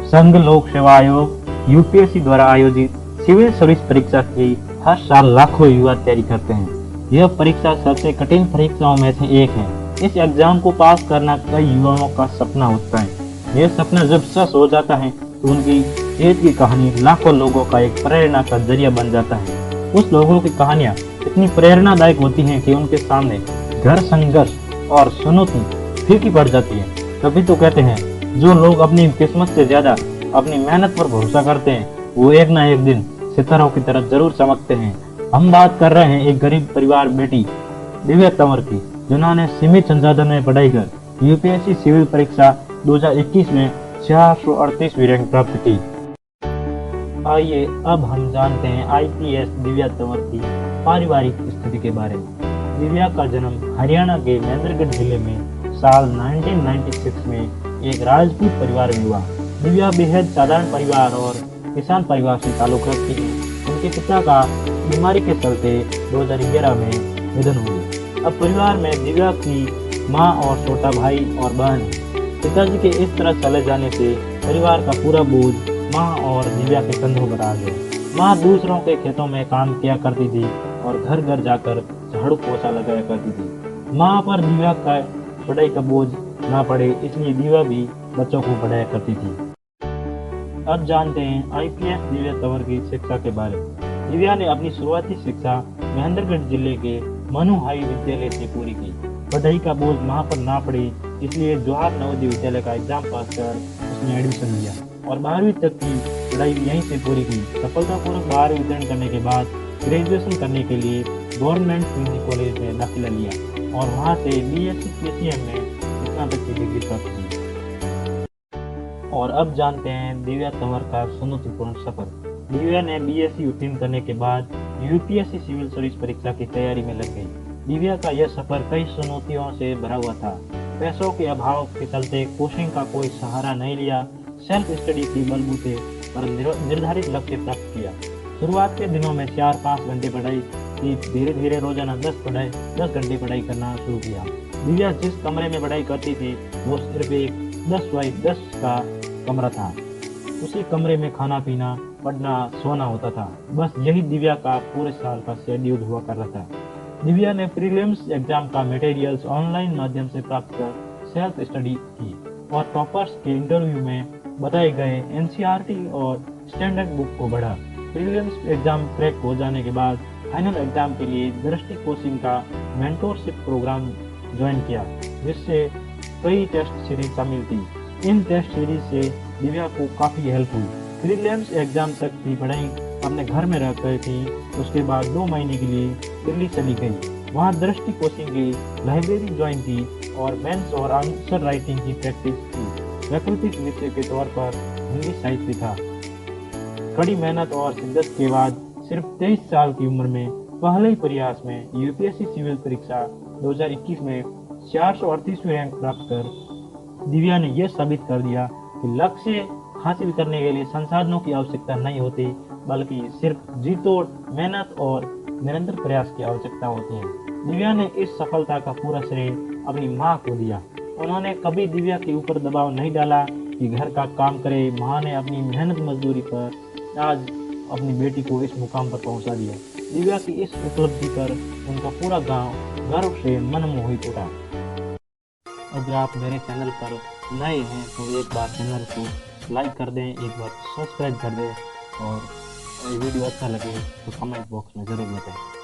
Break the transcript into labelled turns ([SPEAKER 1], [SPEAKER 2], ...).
[SPEAKER 1] संघ लोक सेवा आयोग यूपीएससी द्वारा आयोजित सिविल सर्विस परीक्षा की हर साल लाखों युवा तैयारी करते हैं। यह परीक्षा सबसे कठिन परीक्षाओं में से एक है। इस एग्जाम को पास करना कई युवाओं का सपना होता है। यह सपना जब सच हो जाता है तो उनकी जीत की कहानी लाखों लोगों का एक प्रेरणा का जरिया बन जाता है। उस लोगों की कहानियां इतनी प्रेरणादायक होती हैं कि उनके सामने घर संघर्ष और चुनौती फीकी पड़ जाती है। तभी तो कहते हैं जो लोग अपनी किस्मत से ज्यादा अपनी मेहनत पर भरोसा करते हैं वो एक ना एक दिन सितारों की तरह जरूर चमकते हैं। हम बात कर रहे हैं एक गरीब परिवार बेटी दिव्या तंवर की, जिन्होंने सीमित संसाधन में पढ़ाई कर यूपीएससी सिविल परीक्षा 2021 में 438वीं रैंक प्राप्त की। आइए अब हम जानते हैं आईपीएस दिव्या तंवर की पारिवारिक स्थिति के बारे में। दिव्या का जन्म हरियाणा के महेंद्रगढ़ जिले में साल 1996 में एक राजपूत परिवार में हुआ। दिव्या बेहद साधारण परिवार और किसान परिवार से ताल्लुक रखती है। उनके पिता का बीमारी के चलते 2011 में निधन हो गया। अब परिवार में दिव्या की मां और छोटा भाई और बहन है। पिताजी के इस तरह चले जाने से परिवार का पूरा बोझ मां और दिव्या के कंधों पर आ गया। मां दूसरों के खेतों में काम किया करती थी और घर घर जाकर झाड़ू पोछा लगाया करती थी। मां पर दिव्या का पढ़ाई का बोझ ना पड़े, इसलिए दिव्या भी बच्चों को पढ़ाया करती थी। अब जानते हैं आईपीएस दिव्या तंवर की शिक्षा के बारे में। दिव्या ने अपनी शुरुआती शिक्षा महेंद्रगढ़ जिले के मनु हाई विद्यालय से पूरी की। पढ़ाई का बोझ वहां पर ना पड़े, इसलिए जवाहर नवोदय विद्यालय का एग्जाम पास कर उसने एडमिशन लिया और 12वीं तक की पढ़ाई यहीं से पूरी की। सफलतापूर्वक 12वीं उत्तीर्ण करने के बाद ग्रेजुएशन करने के लिए गवर्नमेंट पीजी कॉलेज में दाखिला लिया और वहां से बीएससी पीसीएम में स्नातक की डिग्री प्राप्त की। और अब जानते हैं दिव्या तंवर का चुनौतीपूर्ण सफर। दिव्या ने बीएससी उत्तीर्ण करने के बाद यूपीएससी सिविल सर्विस परीक्षा की तैयारी में लग गई। दिव्या का यह सफर कई चुनौतियों से भरा हुआ था। पैसों के अभाव के चलते कोचिंग का कोई सहारा नहीं लिया, सेल्फ स्टडी की बलबूते पर निर्धारित लक्ष्य प्राप्त किया। शुरुआत के दिनों में 4-5 घंटे पढ़ाई की, धीरे धीरे रोजाना 10 घंटे पढ़ाई करना शुरू किया। दिव्या जिस कमरे में पढ़ाई करती थी वो सिर्फ एक 10x10 का कमरा था। उसी कमरे में खाना पीना, पढ़ना, सोना होता था। बस यही दिव्या का पूरे साल का शेड्यूल हुआ कर रहा था। दिव्या ने प्रीलिम्स एग्जाम का मटेरियल्स ऑनलाइन माध्यम से प्राप्त कर सेल्फ स्टडी की और टॉपर्स के इंटरव्यू में बताए गए एनसीईआरटी और स्टैंडर्ड बुक को पढ़ा। प्रीलिम्स एग्जाम क्रैक हो जाने के बाद फाइनल एग्जाम के लिए दृष्टि कोचिंग का मेंटोरशिप प्रोग्राम ज्वाइन किया, जिससे कई टेस्ट सीरीज शामिल थी। इन टेस्ट सीरीज से दिव्या को काफी हेल्प हुई। प्रीलिम्स एग्जाम तक की पढ़ाई अपने घर में रह गई थी। उसके बाद 2 महीने के लिए दिल्ली चली गई। वहां दृष्टि कोचिंग की लाइब्रेरी ज्वाइन की और मेंस और आंसर राइटिंग की प्रैक्टिस की। वैकल्पिक विषय के तौर पर हिंदी साहित्य था। कड़ी मेहनत और शिद्दत के बाद सिर्फ 23 साल की उम्र में पहले ही प्रयास में यूपीएससी सिविल परीक्षा 2021 में 438वीं रैंक प्राप्त कर दिव्या ने यह साबित कर दिया कि लक्ष्य हासिल करने के लिए संसाधनों की आवश्यकता नहीं होती, बल्कि सिर्फ जी-तोड़ मेहनत और निरंतर प्रयास की आवश्यकता होती है। दिव्या ने इस सफलता का पूरा श्रेय अपनी मां को दिया। उन्होंने कभी दिव्या के ऊपर दबाव नहीं डाला कि घर का काम करे। मां ने अपनी मेहनत मजदूरी पर आज अपनी बेटी को इस मुकाम पर पहुंचा दिया। दिव्या की इस उपलब्धि पर उनका पूरा गांव गर्व से मनमोहित उठा। अगर आप मेरे चैनल पर नए हैं तो एक बार चैनल को लाइक कर दें, एक बार सब्सक्राइब कर दें और वीडियो अच्छा लगे तो कमेंट बॉक्स में ज़रूर बताएं।